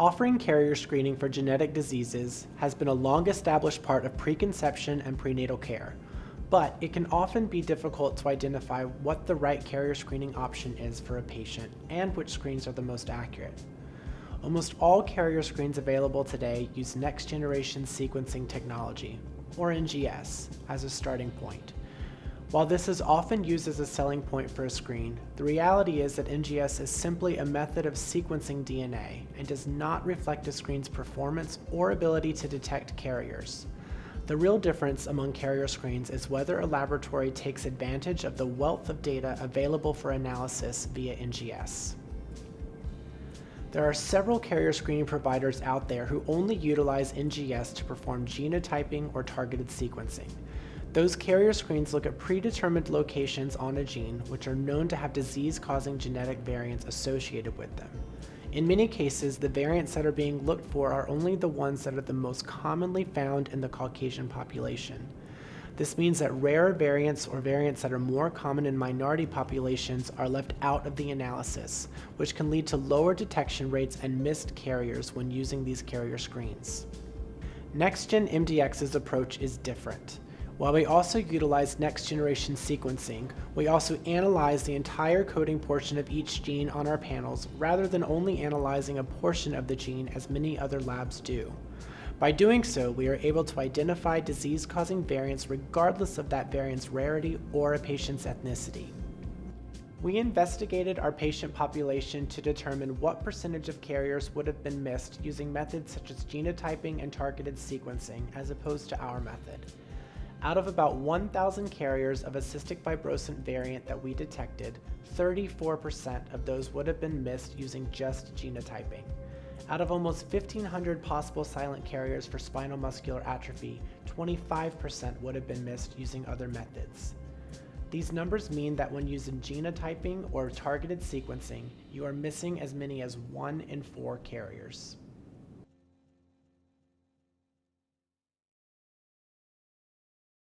Offering carrier screening for genetic diseases has been a long-established part of preconception and prenatal care, but it can often be difficult to identify what the right carrier screening option is for a patient and which screens are the most accurate. Almost all carrier screens available today use next-generation sequencing technology, or NGS, as a starting point. While this is often used as a selling point for a screen, the reality is that NGS is simply a method of sequencing DNA and does not reflect a screen's performance or ability to detect carriers. The real difference among carrier screens is whether a laboratory takes advantage of the wealth of data available for analysis via NGS. There are several carrier screening providers out there who only utilize NGS to perform genotyping or targeted sequencing. Those carrier screens look at predetermined locations on a gene which are known to have disease-causing genetic variants associated with them. In many cases, the variants that are being looked for are only the ones that are the most commonly found in the Caucasian population. This means that rarer variants or variants that are more common in minority populations are left out of the analysis, which can lead to lower detection rates and missed carriers when using these carrier screens. NxGen MDx's approach is different. While we also utilize next-generation sequencing, we also analyze the entire coding portion of each gene on our panels rather than only analyzing a portion of the gene as many other labs do. By doing so, we are able to identify disease-causing variants regardless of that variant's rarity or a patient's ethnicity. We investigated our patient population to determine what percentage of carriers would have been missed using methods such as genotyping and targeted sequencing as opposed to our method. Out of about 1,000 carriers of a cystic fibrosant variant that we detected, 34% of those would have been missed using just genotyping. Out of almost 1,500 possible silent carriers for spinal muscular atrophy, 25% would have been missed using other methods. These numbers mean that when using genotyping or targeted sequencing, you are missing as many as 1 in 4 carriers.